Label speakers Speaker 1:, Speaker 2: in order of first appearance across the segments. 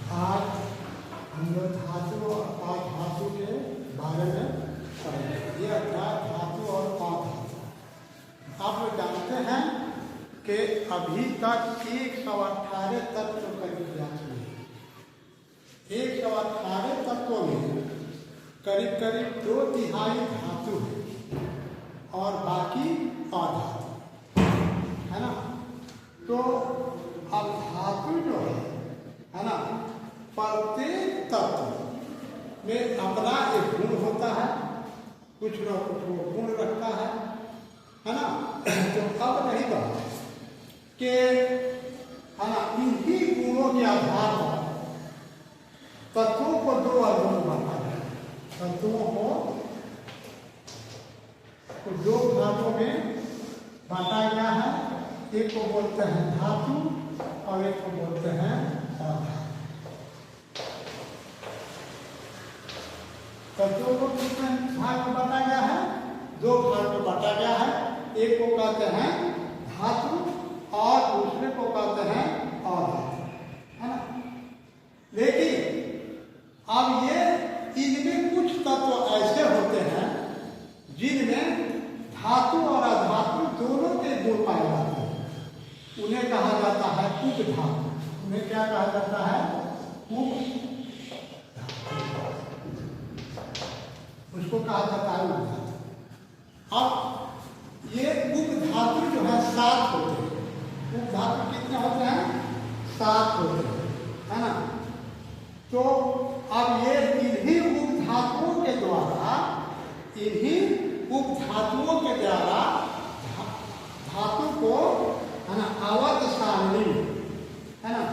Speaker 1: आज हम लोग धातु और अधातु के बारे में पढ़ेंगे। ये अध्याय धातु और अधातु। आप लोग जानते हैं कि अभी तक 118 तत्व करीब जा चुके हैं। 118 तत्वों में करीब करीब 2/3 धातु है और बाकी अधातु है ना। तो अब धातु जो है ना, प्रत्येक तत्व में अपना एक गुण होता है, कुछ न कुछ वो गुण रखता है ना। तो अब नहीं बात कि है ना, इन्हीं गुणों के आधार पर तत्वों को 2 वर्गों में बांटा है। तत्वों को 2 भागों में बांटा गया है। एक को बोलते हैं धातु और एक को बोलते हैं अधातु। तत्वों को कितने भाग में बांटा गया है? 2 भाग में बांटा गया है। एक को कहते हैं धातु और दूसरे को कहते हैं अधातु, है ना। लेकिन अब ये इनमें कुछ तत्व ऐसे होते हैं जिनमें धातु और अधातु दोनों के गुण पाए जाते हैं। उन्हें कहा जाता है उपधातु। उन्हें क्या कहा जाता है? उसको कहा जाता है उपधातु। अब ये उपधातु जो है 7 होते हैं। उपधातु कितने होते हैं? 7 होते हैं, है ना। तो अब ये इन्हीं उपधातुओं के द्वारा धातु को, है ना, आवर्त सारणी, है ना,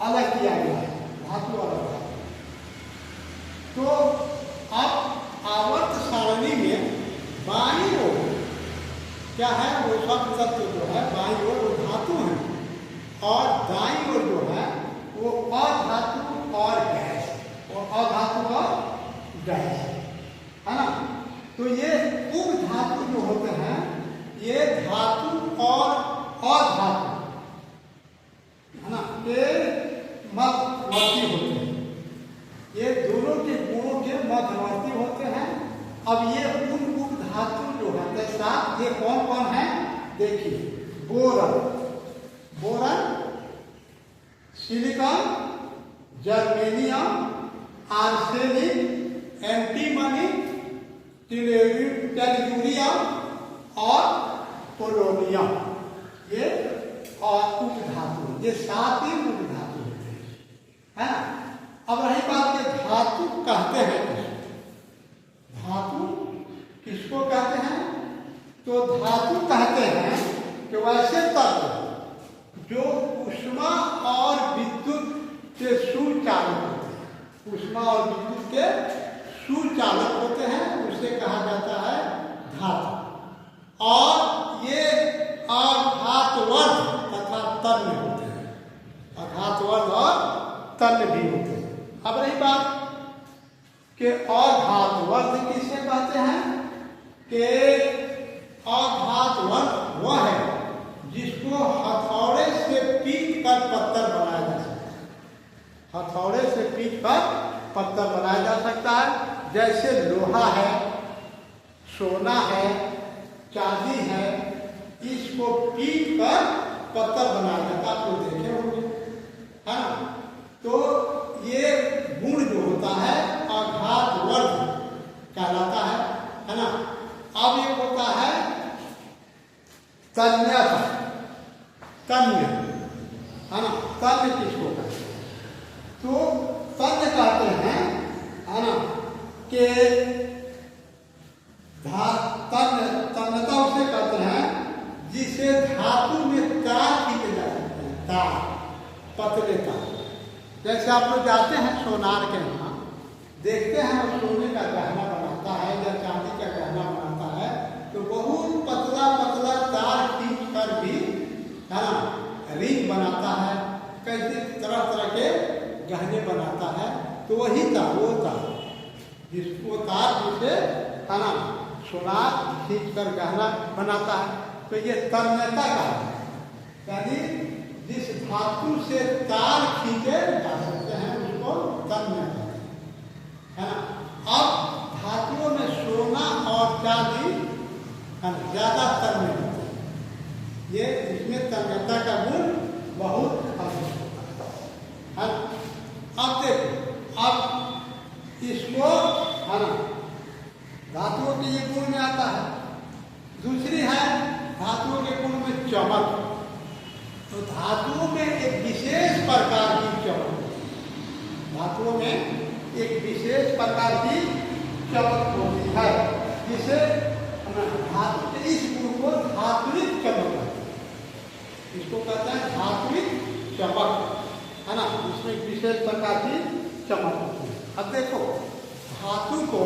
Speaker 1: अलग किया गया है। धातु और अधातु। तो अब आवर्त सारणी में बाईं ओर क्या है? वो सब तत्व जो है बाईं ओर वो धातु है और दाईं ओर जो है वो अधातु और गैस, वो अधातु और गैस, है ना। तो ये उपधातु जो होते हैं ये धातु और अधातु, है ना, के मध्यवर्ती होते हैं। ये दोनों के गुणों के मध्यवर्ती होते हैं। अब ये उन उपधातु जो है जैसा ये कौन कौन है देखिए। Boron, silicon, germanium, arsenic, antimony, tellurium और पोलोनियम, ये उपधातु, ये 7 ही उपधातु होते हैं, है ना। अब रही बात के धातु कहते हैं। धातु किसको कहते हैं? तो धातु कहते हैं कि वैसे तत्व जो ऊष्मा और विद्युत के सुचालक होते हैं। ऊष्मा और विद्युत के सुचालक होते हैं, उसे कहा जाता है धातु। और ये अघातवर्ध तथा तन्य होते हैं। अघातवर्ध और तन्य भी होते हैं। अब रही बात कि अघातवर्ध किसे कहते हैं? कि अघातवर्ध वह है जिसको हथौड़े से पीट कर पत्थर बनाया जा सकता है। हथौड़े से पीट कर पत्थर बनाया जा सकता है। जैसे लोहा है, सोना है, चांदी है, इसको पीट कर पत्थर बनाया जाता है। आप लोग देखे होंगे, है ना। तो ये गुण जो होता है अघातवर्ध कहलाता है ना। अब एक होता है तन्यता, तन्य, है ना। तन्य किसको कहते हैं? तो तन्य कहते हैं, है ना, कि तन्यता उसे कहते हैं जिसे धातु में तार खींचे जा सकते हैं। तार, पतले तार। जैसे आप लोग जाते हैं सोनार के यहाँ, देखते हैं वो सोने का गहना बनाता है या चांदी का गहना बनाता है, तो बहुत पतला पतला तार खींच कर भी, है ना, रिंग बनाता है, कैसे तरह तरह के गहने बनाता है। तो वही तार, वो तार जिसको तार जिसे, है ना, सोनार खींच कर गहना बनाता है। तो ये तन्यता का है, यानी जिस धातु से तार खींचे जा ज्यादा तन्मय होते हैं। ये इसमें तन्मयता का गुण बहुत अधिक होता है। अब देखो, अब इसको है ना धातुओं के ये गुण में आता है। दूसरी है धातुओं के गुण में चमक। तो धातुओं में एक विशेष प्रकार की चमक, धातुओं में एक विशेष प्रकार की चमक होती है, जिसे धातु के इस गुण को धात्विक चमक कहते हैं। इसको कहते हैं धात्विक चमक, है ना। इसमें एक विशेष प्रकार की चमक होती है। अब देखो, धातु को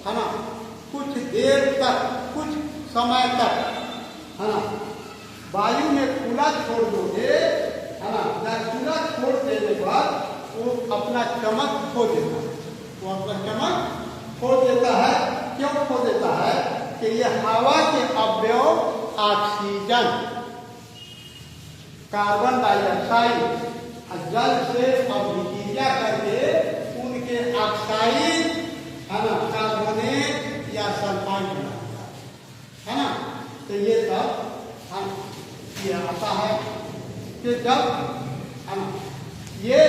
Speaker 1: है ना कुछ देर तक, कुछ समय तक, है ना, वायु में खुला छोड़ दोगे, है ना, या खुला छोड़ देने पर वो अपना चमक खो देता है। वो अपना चमक खो देता है। क्यों खो देता है? कि ये हवा के अवयव ऑक्सीजन, कार्बन डाइऑक्साइड और जल से अभिक्रिया करके उनके ऑक्साइड, है ना, कार्बोनेट या सल्फाइड बनाता है ना। तो ये सब हम ये आता है कि जब हम ये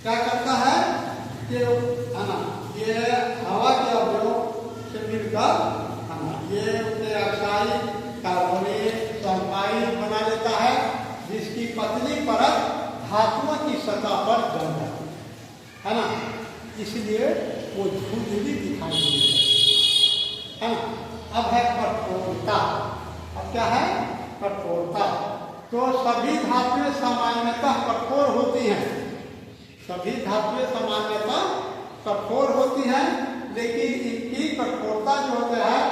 Speaker 1: क्या करता है कि है ना ये हवा के अवयव से मिलकर है ना ये उनके ऑक्साइड, कार्बोनेट, सल्फाइड बना लेता है, जिसकी पतली परत धातुओं की सतह पर जम जाती है ना। इसलिए वो धुंधली दिखाई देती है ना। अब है कठोरता। अब क्या है? कठोरता। तो सभी धातुएं सामान्यतः कठोर होती हैं, सभी धातुएं सामान्यतः कठोर होती हैं, लेकिन इनकी कठोरता जो होते हैं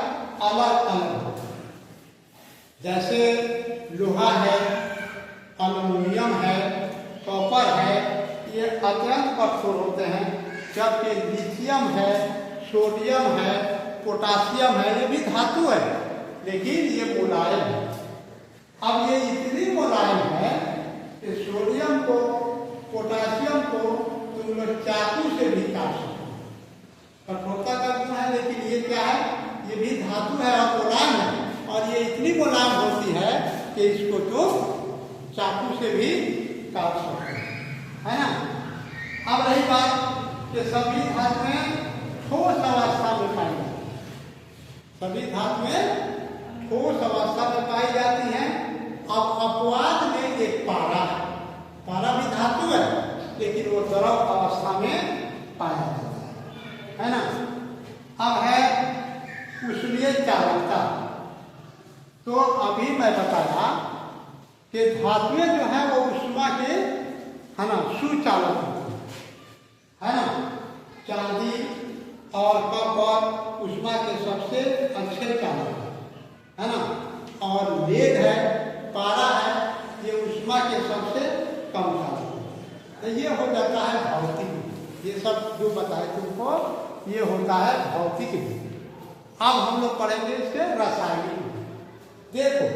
Speaker 1: अलग अलग होती है। जैसे लोहा है, एल्युमिनियम है, कॉपर है, ये अत्यंत कठोर होते हैं। जबकि लिथियम है, सोडियम है, पोटासियम है, ये भी धातु है, लेकिन ये मुलायम है। अब ये इतनी मुलायम है कि सोडियम को, पोटासियम को तुम लोग चाकू से भी काट सकते हो। कठोरता का गुण है, लेकिन ये क्या है? ये भी धातु है और मुलायम है, और ये इतनी मुलायम होती है कि इसको तो चाकू से भी काट सकते है ना। अब रही बात कि सभी धातुएं ठोस अवस्था में पाई जाती है, सभी धातुएं ठोस अवस्था में पाई जाती हैं। अब अपवाद में एक पारा है, पारा भी धातु है, लेकिन वो द्रव अवस्था में पाया जाता है ना। अब है उष्मीय चालकता। तो अभी मैं बताया कि धातुएं जो है वो उष्मा के, है ना, सुचालक होती है ना। चांदी और कॉपर उष्मा के सबसे अच्छे चालक है ना। और लेड है, पारा है, ये उष्मा के सबसे कम चालक है। तो ये हो जाता है भौतिक। ये सब जो बताए तुमको ये होता है भौतिक। अब हम लोग पढ़ेंगे इसके रासायनिक। देखो,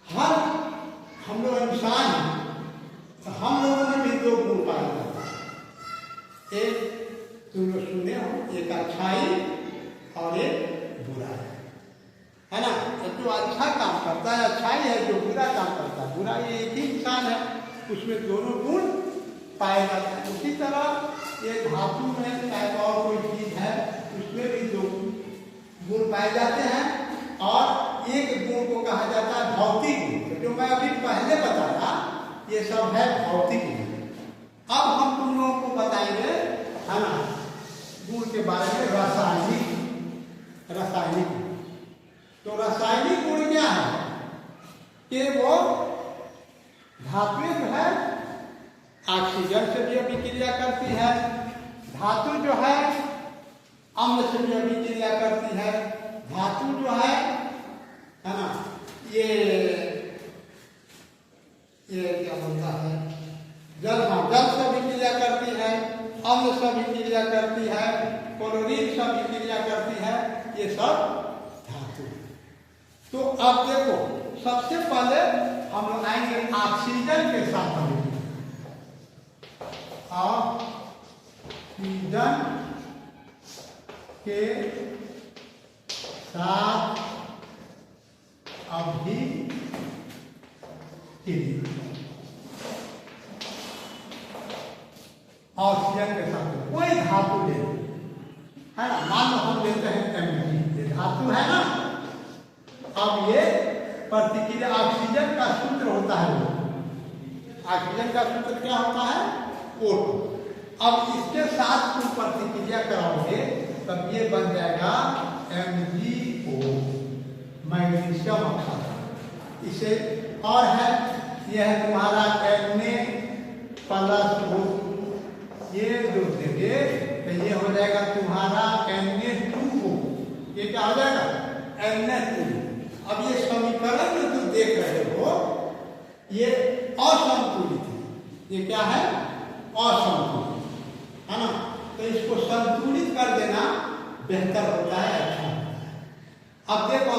Speaker 1: हर हम लोग इंसान हैं, तो हम लोगों में भी दो गुण पाए जाते हैं। एक तुम लोग सुने हो, एक अच्छाई और एक बुराई, है ना। तो जो अच्छा काम करता है अच्छाई है, जो बुरा काम करता है बुराई, एक ही इंसान है, उसमें दोनों गुण पाए जाते हैं। उसी तरह ये धातु में चाहे और कोई चीज है, उसमें भी दो गुण पाए जाते हैं, और एक गुण को कहा जाता है भौतिक गुण। जो मैं अभी पहले बताया ये सब है भौतिक गुण। अब हम तुम लोगों को बताएंगे, है ना, गुण के बारे में रासायनिक। रासायनिक तो रासायनिक गुण क्या है? कि वो धातुएं जो है ऑक्सीजन से भी अभिक्रिया करती है, धातु जो है अम्ल से भी अभिक्रिया करती है, धातु जो है ना ये क्या बोलता है, जल, हाँ, जल से अभिक्रिया करती है, अम्ल से अभिक्रिया करती है, क्लोरीन से अभिक्रिया करती है, ये सब धातु। तो अब देखो, सबसे पहले हम लोग आएंगे ऑक्सीजन के साथ अभिक्रिया। ऑक्सीजन के साथ अभिक्रिया ऑक्सीजन के साथ कोई धातु ले, है ना, मान लो हम लेते हैं Mg, ये धातु है ना। अब ये प्रतिक्रिया ऑक्सीजन का सूत्र होता है, ऑक्सीजन का सूत्र क्या होता है? O2। अब इसके साथ तुम प्रतिक्रिया कराओगे तब ये बन जाएगा MgO, मैग्नीशियम ऑक्साइड। इसे और है, यह है तुम्हारा Na+O2, ये जो देंगे तो ये हो जाएगा तुम्हारा Na2O, ये क्या हो जाएगा? Na2। अब ये समीकरण जो तुम देख रहे हो ये असंतुलित है, ये क्या है? असंतुलित, है ना। तो इसको संतुलित कर देना बेहतर होता है, अच्छा होता है। अब देखो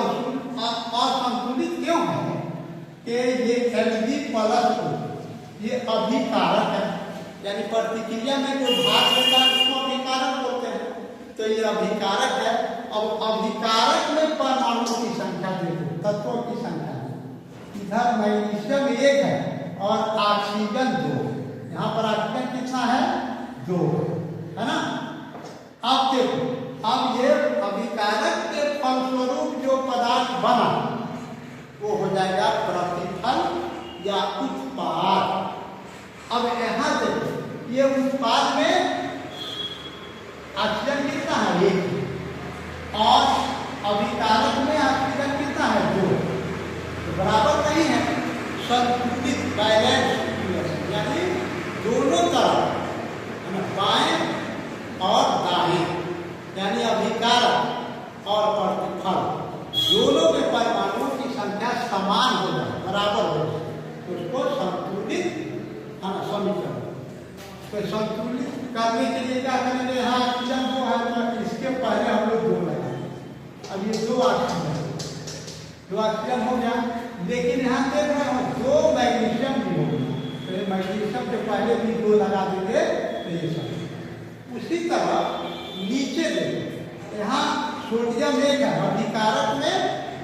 Speaker 1: असंतुलित क्यों है कि ये Mg+O, ये अभिकारक है, यानी प्रतिक्रिया में जो भाग लेता है उसको अभिकारक बोलते हैं, तो ये अभिकारक है। अब अभिकारक में परमाणुओं की संख्या देखो, तत्वों की संख्या, इधर मैग्नीशियम 1 है और ऑक्सीजन 2 है, यहाँ पर ऑक्सीजन कितना है? 2 है ना। अब देखो, अब ये अभिकारक के फलस्वरूप जो पदार्थ बना वो हो जाएगा प्रतिफल या उत्पाद। अब यहाँ देखो, ये उत्पाद में ऑक्सीजन कितना है? 1, और अभिकारक में ऑक्सीजन कितना है? 2, तो बराबर नहीं है, संतुलित, बैलेंस, यानी दोनों तरफ, बाएं और दाएं, यानी अभिकारक और प्रतिफल दोनों में परमाणुओं की संख्या समान हो जाए, बराबर हो जाए, तो उसको संतुलित समीकरण। तो संतुलित करने के लिए क्या करेंगे? यहाँ ऑक्सीजन 2 है तो इसके पहले हम लोग 2 लगाएंगे। अब ये 2 ऑक्सीजन हो गया, लेकिन यहाँ देख रहे हो 2 मैग्नीशियम भी हो गया, तो मैग्नीशियम के पहले भी 2 लगा देंगे तो ये सब। उसी तरह नीचे देखो, यहाँ सोडियम 1 है, अभिकारक में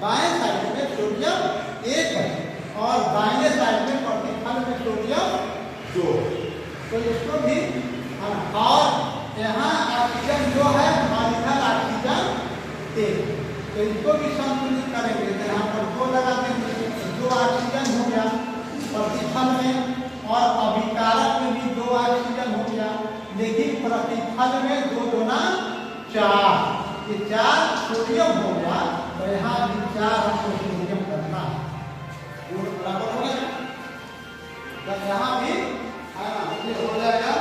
Speaker 1: बाएं साइड में सोडियम 1 है और दाहिने साइड में प्रतिफल में सोडियम 2, तो इसको भी, और यहाँ ऑक्सीजन 2 है और इधर ऑक्सीजन 1, तो इसको भी संतुलित करेंगे। तो यहाँ पर 2 लगा देंगे, 2 ऑक्सीजन हो गया प्रतिफल में, और अभिकारक में भी 2 ऑक्सीजन हो गया, लेकिन प्रतिफल में 2 दूना 4, ये 4 सोडियम हो गया, तो यहाँ भी 4 हमको सोडियम करना है, बराबर हो गया। तो यहाँ भी ये हो जाएगा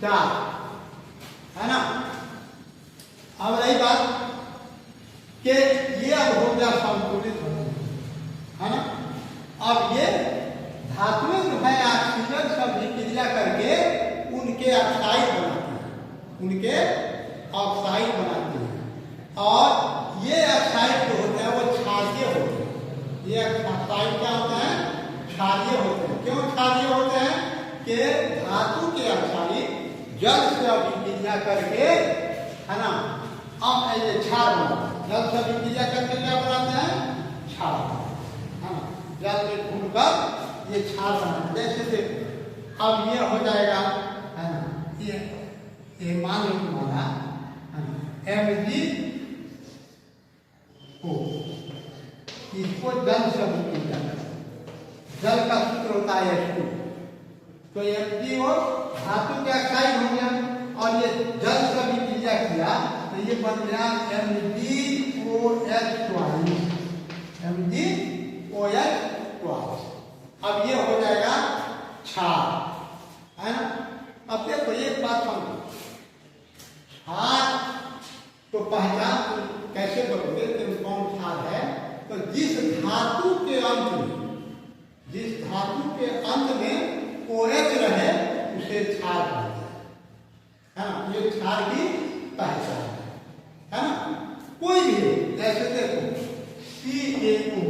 Speaker 1: 4, है ना। अब रही बात कि ये अब हो गया संतुलित हो गया, है ना। अब ये धातुएं जो है ऑक्सीजन से अभिक्रिया करके उनके ऑक्साइड बनाती है, उनके ऑक्साइड बनाती है, और ये ऑक्साइड जो होते हैं वो क्षारीय होते हैं। ये ऑक्साइड क्या होते हैं? क्षारीय होते हैं। क्यों क्षारीय होते हैं? कि धातु के ऑक्साइड जल से अभिक्रिया करके, है ना, अब ये क्षार बनाते हैं, जल से अभिक्रिया करके क्या बनाते हैं? क्षार, है ना, जल में घूमकर ये क्षार बनाते हैं। जैसे अब ये हो जाएगा, है ना, ये मान लो तुम्हारा MgO, इसको जल से अभिक्रिया करते, जल का सूत्र होता है H2, तो MgO धातु के ऑक्साइड हो गया और ये जल से अभिक्रिया किया तो ये बन गया MgOH2। अब ये हो जाएगा क्षार, है ना। अब देखो एक बात समझो, क्षार तो पहचान कैसे करोगे कि कौन क्षार है? तो जिस धातु के अंत में OH रहे उसे क्षार कहते हैं, है ना। ये क्षार की पहचान है ना। कोई भी जैसे देखो CaO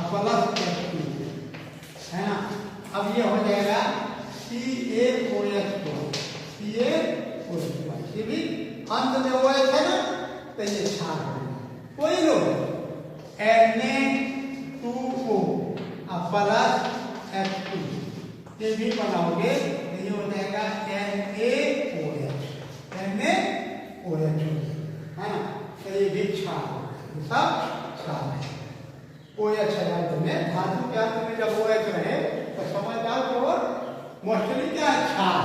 Speaker 1: प्लस H2, है ना। अब ये हो जाएगा CaOH2, CaOH, ये भी अंत में OH है ना, तो ये क्षार हो गया। कोई लो Na2O प्लस H2, ये भी बनाओगे तो ये हो जाएगा NaOH, NaOH है ना, तो ये भी क्षार हो गया, सब क्षार है। OH है अंत में, धातु के अंत में जब OH रहे तो समझदार को मोस्टली क्या है, क्षार।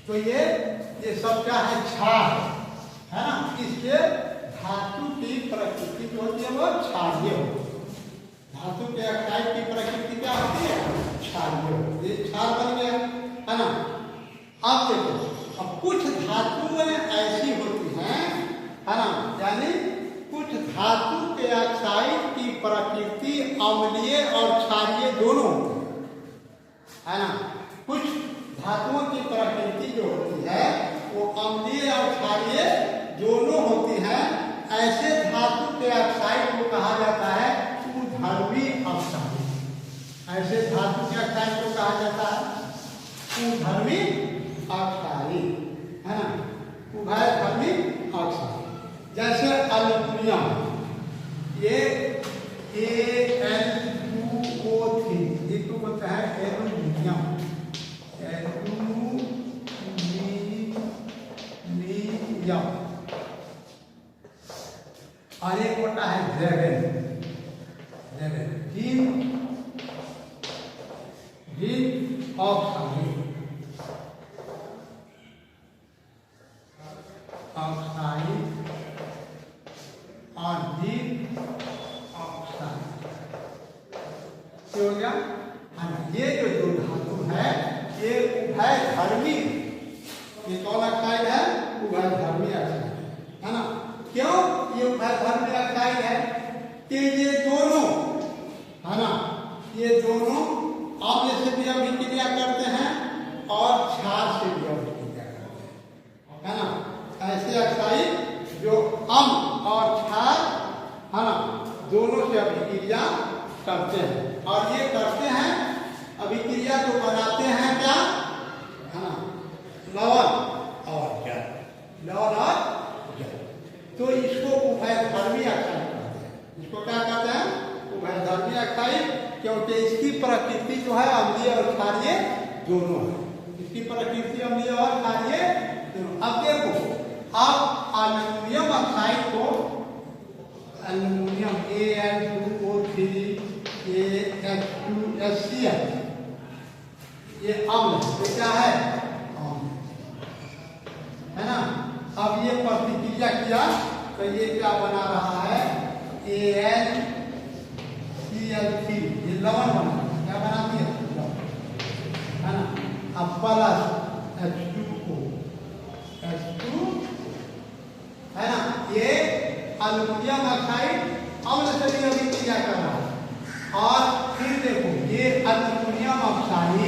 Speaker 1: तो ये सब क्या है, क्षार है ना। इसके धातु की प्रकृति जो होती है वो क्षारीय होती है। धातु के अक्साइड की प्रकृति क्या होती है, क्षारीय होती है। ये क्षार बन गया है ना। अब देखो, अब कुछ धातुएं ऐसी होती हैं है ना, यानी कुछ धातु के अक्साइड की प्रकृति अम्लीय और क्षारीय दोनों होती है ना। कुछ धातुओं की प्रकृति जो होती है वो अम्लीय और क्षारीय दोनों होती है। ऐसे धातु के ऑक्साइड को कहा जाता है उधर्वी ऑक्साइड। ऐसे धातु के ऑक्साइड को कहा जाता है उधर्वी ऑक्साइड, है ना, उभयधर्मी ऑक्साइड। जैसे एल्युमिनियम, ये Al2O3, इसको बोलते हैं एल्युमिनियम, और एक होता है ज़ेरेन, ऑक्साइड, और ऑक्साइड हो गया है ना। ये जो दो धातु है ये उभयधर्मी, ये कौन ऑक्साइड है, उभयधर्मी ऑक्साइड है ना। क्यों ये उभयधर्मी ऑक्साइड है कि ये दोनों है ना, ये दोनों अम्ल से भी अभिक्रिया करते हैं और क्षार से भी अभिक्रिया करते हैं, है ना। ऐसे ऑक्साइड जो अम्ल और क्षार है ना दोनों से अभिक्रिया करते हैं, और ये करते हैं अभिक्रिया को बनाते हैं क्या, है ना, लवण और जल, लवण और जल। तो इसको उभयधर्मी ऑक्साइड कहते हैं। इसको क्या कहते हैं, उभयधर्मी ऑक्साइड, क्योंकि इसकी प्रकृति जो है अम्लीय और क्षारीय दोनों है। इसकी प्रकृति अम्लीय और क्षारीय दोनों। अब देखो, अब एल्युमिनियम ऑक्साइड को, एल्युमिनियम Al2O3 H2SCl, ये अम्ल है, क्या है, अम्ल है ना। अब ये प्रतिक्रिया किया तो ये क्या बना रहा है, AlCl3, ये लवण बना, क्या बनाती है, है ना। अब प्लस H2O, H2 है ना, ये एल्युमिनियम ऑक्साइड अम्ल से भी अभिक्रिया कर रहा है। और फिर देखो, ये एल्युमिनियम ऑक्साइड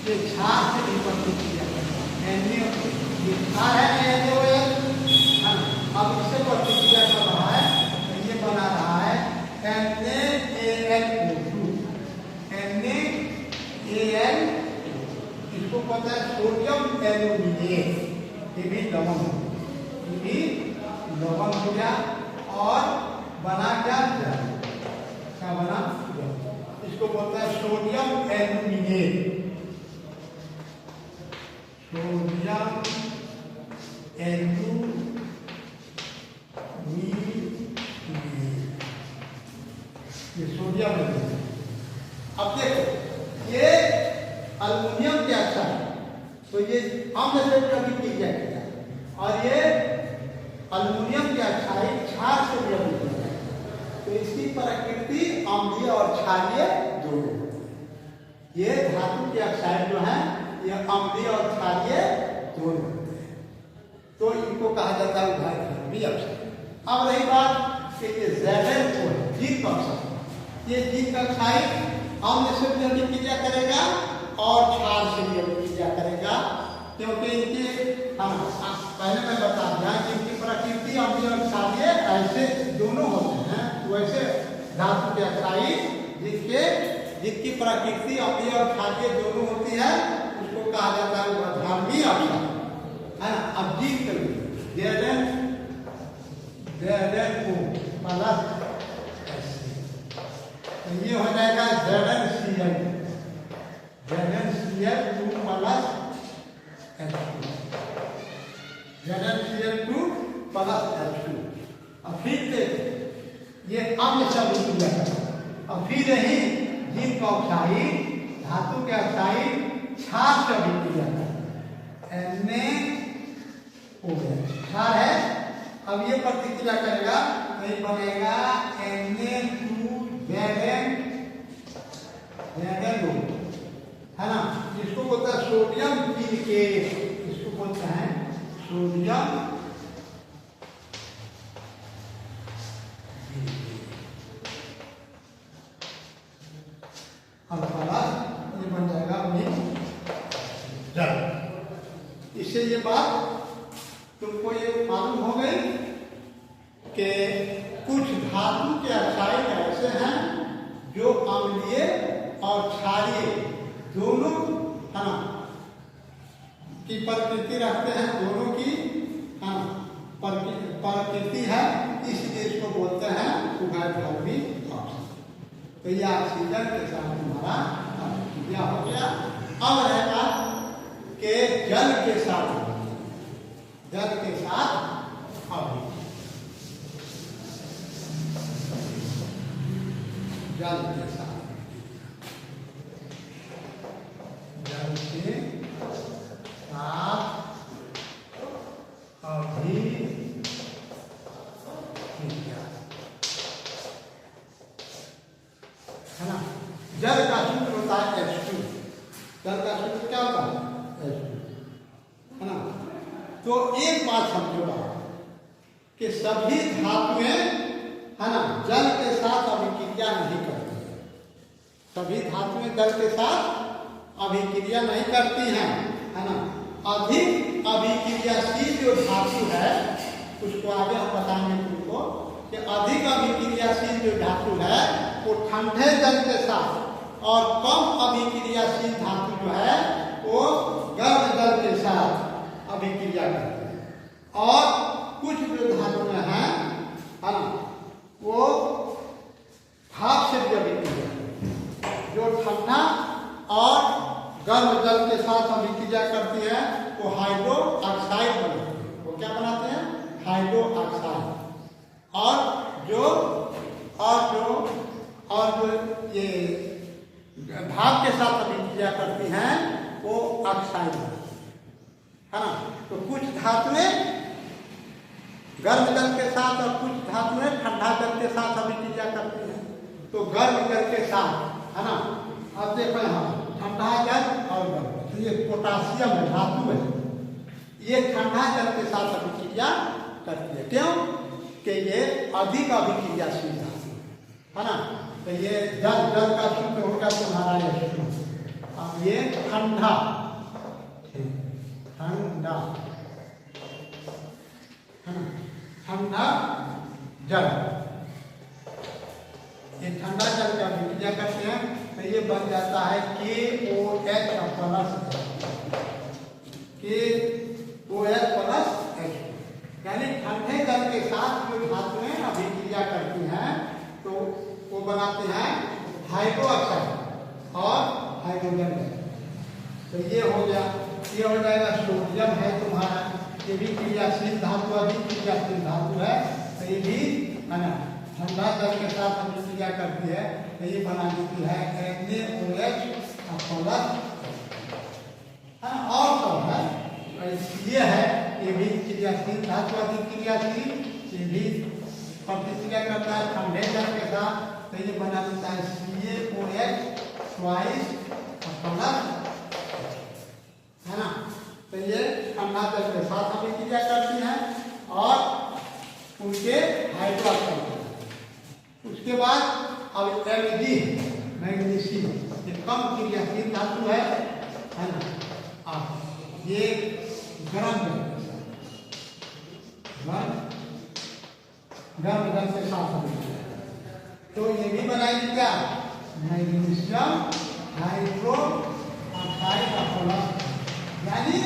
Speaker 1: ये क्षार से भी प्रतिक्रिया कर रहा है, ये क्षार है NaOH, अब इससे प्रतिक्रिया कर रहा है तो ये बना रहा है NaAlO2, NaAl, इसको पता है सोडियम एल्यूमिनेट, ये भी लवण हो गया और बना क्या, क्या बना, इसको बोलते हैं सोडियम एल्यूमिनेट, सोडियम एल्यूमिनेट, ये सोडियम एल्यूमिनेट। अब देखो, ये एल्युमिनियम के ऑक्साइड तो ये अम्ल से अभिक्रिया किया, और ये एल्युमिनियम के ऑक्साइड क्षार से भी अभिक्रिया, तो इसकी प्रकृति अम्लीय और क्षारीय दोनों। ये धातु के ऑक्साइड जो है ये अम्लीय और क्षारीय दोनों होते हैं, तो इनको कहा जाता है उभयधर्मी ऑक्साइड। अब रही बात कि ये Zn को जीत ऑक्साइड, ये जिंक ऑक्साइड अम्ल से भी अभिक्रिया करेगा और क्षार से भी अभिक्रिया करेगा, क्योंकि इनके पहले मैं बता दिया कि इनकी प्रकृति अम्लीय और क्षारीय ऐसे दोनों होते हैं। वैसे धातु के ऑक्साइड जिसकी प्रकृति अम्लीय और क्षारीय दोनों होती है उसको कहा जाता है वर्धनीय ऑक्साइड, है ना। अब जिंक Zn2 प्लस ये हो जाएगा ZnCl2 plus ZnCl2 plus H2। अब फिर से ये अम्ल से अभिक्रिया करेगा। अब फिर यही जिंक ऑक्साइड धातु के ऑक्साइड क्षार से अभिक्रिया करेगा, क्षार है। अब ये प्रतिक्रिया करेगा तो ये बनेगा Na2Zn, है ना। इसको बोलते हैं सोडियम सिलिकेट, इसको बोलते हैं सोडियम और ये बन जाएगा जल। इससे ये बात तुमको ये मालूम हो गई कि कुछ धातु के ऑक्साइड ऐसे हैं जो अम्लीय और क्षारीय दोनों, है ना, की प्रकृति रखते हैं, दोनों की प्रकृति है, इसलिए इसको बोलते हैं उभयधर्मी ऑक्सीजन। तो ये ऑक्सीजन के साथ हमारा अभिक्रिया हो गया। अब रहेगा कि जल के साथ अभिक्रिया, जल के साथ है ना। जल का सूत्र होता है H2। जल का सूत्र क्या होता है? H2, है ना। तो एक बात समझो कि सभी धातुएं, है ना, जल के साथ अभिक्रिया नहीं करती है। सभी धातुएं जल के साथ अभिक्रिया नहीं करती हैं, है ना। अधिक अभिक्रियाशील जो धातु है उसको आगे हम बताएंगे तुमको कि अधिक अभिक्रियाशील जो धातु है वो ठंडे जल के साथ, और कम अभिक्रियाशील धातु जो है वो गर्म जल के साथ अभिक्रिया करते हैं। और कुछ जो धातुएं हैं, है ना, वो भाप से भी अभिक्रिया करती है। जो ठंडा और गर्म जल के साथ अभिक्रिया करती है वो हाइड्रो ऑक्साइड बनाती है। वो क्या बनाते हैं? Hydro oxide. और जो ये भाप के साथ अभिक्रिया करती हैं वो ऑक्साइड बनाती है ना। तो कुछ धातुएं गर्म जल के साथ और कुछ धातुएं ठंडा जल के साथ अभिक्रिया करती हैं। तो गर्म जल के साथ, है ना। अब देखो यहाँ ठंडा जल और गर्म, तो ये पोटासियम है, धातु है, ये ठंडा जल के साथ अभिक्रिया करती है। क्यों? कि ये अधिक अभिक्रियाशील धातु है ना। तो ये जल का सूत्र होगा तुम्हारा ये सूत्र। अब ये ठंडा है ना, ठंडा जल, ये ठंडा जल का अभिक्रिया करते हैं तो ये बन जाता है KOH प्लस, यानी ठंडे जल के साथ जो धातुएं अभिक्रिया करती हैं तो वो बनाते हैं हाइड्रो ऑक्साइड और हाइड्रोजन गैस। तो ये हो गया, ये हो जाएगा सोडियम है तुम्हारा, ये भी क्रियाशील धातु, अधिक क्रियाशील धातु है। तो ये भी, है ना, ठंडा जल के साथ अभिक्रिया करती है तो ये बना देती है NaOH प्लस, और सब है। ये है, ये भी क्रियाशील धातु, अधिक क्रियाशील, ये भी प्रतिक्रिया करता है ठंडे जल के साथ। तो ये बना देता है CaOH ट्वाइस प्लस, है ना। तो ये ठंडा जल के साथ अभिक्रिया करती है और उनके हाइड्रो ऑक्साइड। उसके बाद अब एलजी मैग्नीशियम ये कम क्रियाशील धातु है ना। अब ये गर्म जल से साफ होगी तो ये भी बनाएगी क्या मैग्नीशियम हाइड्रोक्साइड प्लस, यानी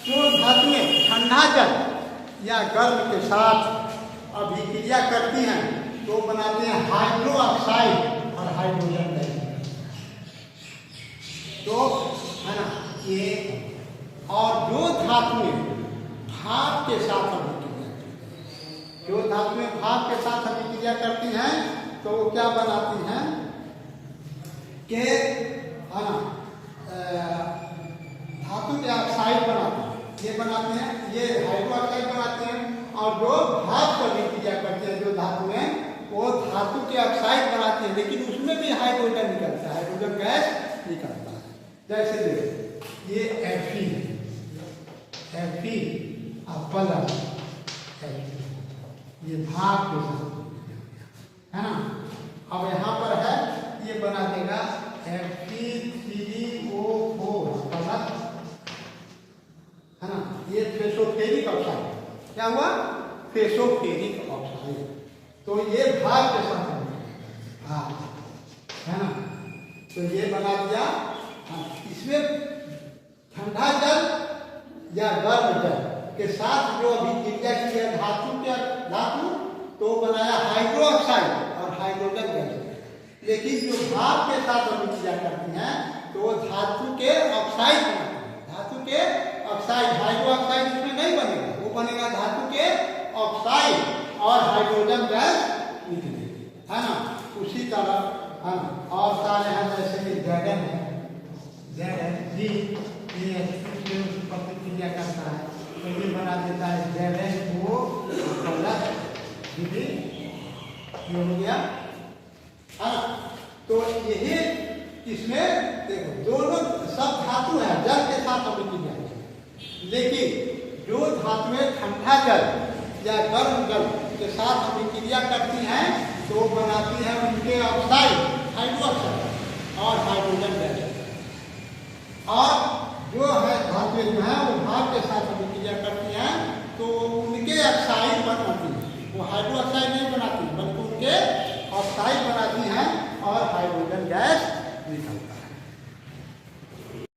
Speaker 1: जो धातुएं ठंडा जल या गर्म के साथ अभिक्रिया करती हैं तो बनाते हैं हाइड्रो ऑक्साइड और हाइड्रोजन गैस, तो है ना ये। और जो धातुएं भाप के साथ अभिक्रिया, जो धातुएं भाप के साथ अभिक्रिया करती हैं तो वो क्या बनाती हैं कि है ना धातु के ऑक्साइड बनाते हैं, ये बनाते हैं, ये हाइड्रो ऑक्साइड बनाते हैं। और जो भाप पर अभिक्रिया करते हैं जो धातुएं वो धातु के ऑक्साइड बनाती है, लेकिन उसमें भी हाइड्रोजन निकलता है, हाइड्रोजन गैस निकलता है। जैसे देखो ये Fe प्लस ये भाप के साथ है ना। अब यहाँ पर है ये बना देगा Fe3O4 प्लस, है ना। ये फेसोफेरिक ऑक्साइड, क्या हुआ फेसोफेरिक ऑक्साइड, तो ये भाप के साथ है ना। तो ये बना दिया। इसमें ठंडा जल या गर्म जल के साथ जो अभिक्रिया की है धातु तो बनाया हाइड्रो ऑक्साइड और हाइड्रोजन गैस। लेकिन जो भाप के साथ अभिक्रिया करती हैं तो धातु के ऑक्साइड बनाते हैं, धातु के ऑक्साइड, हाइड्रो ऑक्साइड इसमें नहीं बनेगा, वो बनेगा धातु के ऑक्साइड और हाइड्रोजन गैस निकलेगी, है ना। उसी तरह है ना और सारे हैं जैसे कि जैगन है, प्रतिक्रिया करता है तो ये बना देता है Zn को प्लस, ये हो गया, है ना। तो यही इसमें देखो दोनों सब धातु है जल के साथ अभिक्रिया, लेकिन जो धातुएं ठंडा जल या गर्म जल के साथ अभिक्रिया करती हैं तो बनाती है उनके ऑक्साइड, हाइड्रो ऑक्साइड और हाइड्रोजन गैस। और जो है धातुएं जो है वो भाप के साथ अभिक्रिया करती हैं तो उनके ऑक्साइड बनाती हैं, वो हाइड्रो ऑक्साइड नहीं बनाती बल्कि उनके ऑक्साइड बनाती हैं और हाइड्रोजन गैस निकलती है।